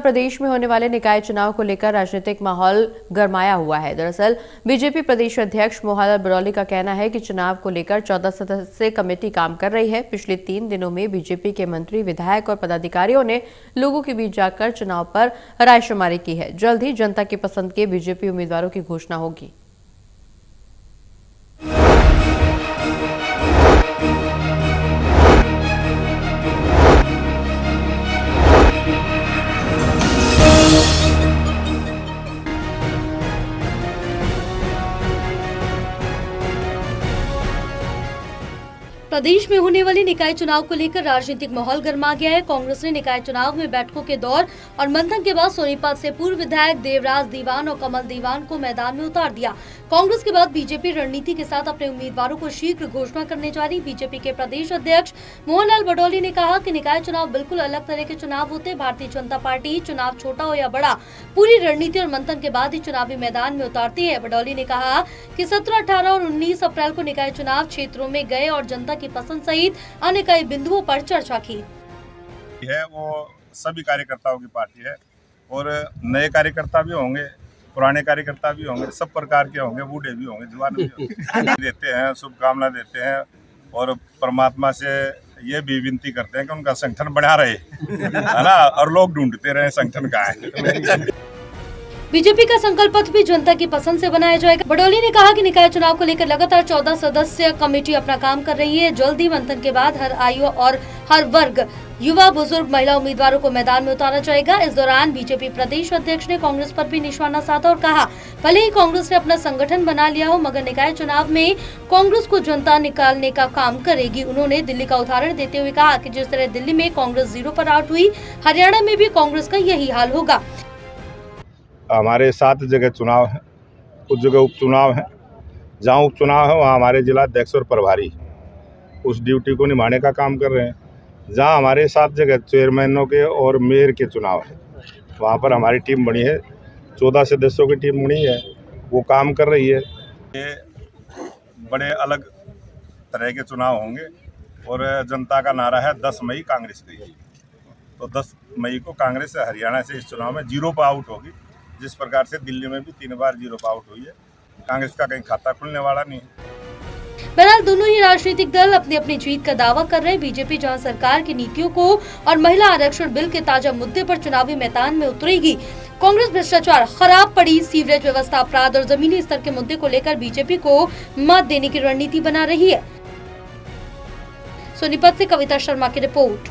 प्रदेश में होने वाले निकाय चुनाव को लेकर राजनीतिक माहौल गरमाया हुआ है। दरअसल बीजेपी प्रदेश अध्यक्ष मोहनलाल बडौली का कहना है कि चुनाव को लेकर 14 सदस्यीय कमेटी काम कर रही है। पिछले 3 दिनों में बीजेपी के मंत्री, विधायक और पदाधिकारियों ने लोगों के बीच जाकर चुनाव पर रायशुमारी की है। जल्द ही जनता की पसंद के बीजेपी उम्मीदवारों की घोषणा होगी। प्रदेश में होने वाले निकाय चुनाव को लेकर राजनीतिक माहौल गर्मा गया है। कांग्रेस ने निकाय चुनाव में बैठकों के दौर और मंथन के बाद सोनीपत से पूर्व विधायक देवराज दीवान और कमल दीवान को मैदान में उतार दिया। कांग्रेस के बाद बीजेपी रणनीति के साथ अपने उम्मीदवारों को शीघ्र घोषणा करने जा रही। बीजेपी के प्रदेश अध्यक्ष मोहनलाल बडौली ने कहा कि निकाय चुनाव बिल्कुल अलग तरह के चुनाव होते हैं। भारतीय जनता पार्टी चुनाव छोटा हो या बड़ा, पूरी रणनीति और मंथन के बाद ही चुनावी मैदान में उतारती है। बडौली ने कहा कि 17, 18 और 19 अप्रैल को निकाय चुनाव क्षेत्रों में गए और जनता की पसंद सहित अन्य कई बिंदुओं पर चर्चा की है। वो सभी कार्यकर्ताओं की पार्टी है और नए कार्यकर्ता भी होंगे, पुराने कार्यकर्ता भी होंगे, सब प्रकार के होंगे, बूढ़े भी होंगे, जवान भी होंगे। देते हैं, शुभकामना देते हैं और परमात्मा से ये भी विनती करते हैं कि उनका संगठन बना रहे, है ना, और लोग ढूंढते रहे संगठन का है। बीजेपी का संकल्प पत्र भी जनता की पसंद से बनाया जाएगा। बडौली ने कहा कि निकाय चुनाव को लेकर लगातार 14 सदस्यीय कमेटी अपना काम कर रही है। जल्द ही मंथन के बाद हर आयु और हर वर्ग, युवा, बुजुर्ग, महिला उम्मीदवारों को मैदान में उतारा जाएगा। इस दौरान बीजेपी प्रदेश अध्यक्ष ने कांग्रेस पर भी निशाना साधा और कहा, भले ही कांग्रेस ने अपना संगठन बना लिया हो, मगर निकाय चुनाव में कांग्रेस को जनता निकालने का काम करेगी। उन्होंने दिल्ली का उदाहरण देते हुए कहा कि जिस तरह दिल्ली में कांग्रेस 0 पर आउट हुई, हरियाणा में भी कांग्रेस का यही हाल होगा। हमारे 7 जगह चुनाव है, कुछ जगह उपचुनाव है। जहाँ उपचुनाव है वहाँ हमारे जिला अध्यक्ष और प्रभारी उस ड्यूटी को निभाने का काम कर रहे हैं। जहाँ हमारे 7 जगह चेयरमैनों के और मेयर के चुनाव है, वहाँ पर हमारी टीम बनी है, 14 सदस्यों की टीम बनी है, वो काम कर रही है। ये बड़े अलग तरह के चुनाव होंगे और जनता का नारा है 10 मई कांग्रेस की। तो 10 मई को कांग्रेस हरियाणा से इस चुनाव में 0 पर आउट होगी। जिस प्रकार से दिल्ली में भी 3 बार 0 पर आउट हुई है, कांग्रेस का कहीं खाता खुलने वाला नहीं है। बहरहाल दोनों ही राजनीतिक दल अपनी अपनी जीत का दावा कर रहे हैं। बीजेपी जहां सरकार की नीतियों को और महिला आरक्षण बिल के ताजा मुद्दे पर चुनावी मैदान में उतरेगी, कांग्रेस भ्रष्टाचार, खराब पड़ी सीवरेज व्यवस्था, अपराध और जमीनी स्तर के मुद्दे को लेकर बीजेपी को मत देने की रणनीति बना रही है। सोनीपत से कविता शर्मा की रिपोर्ट।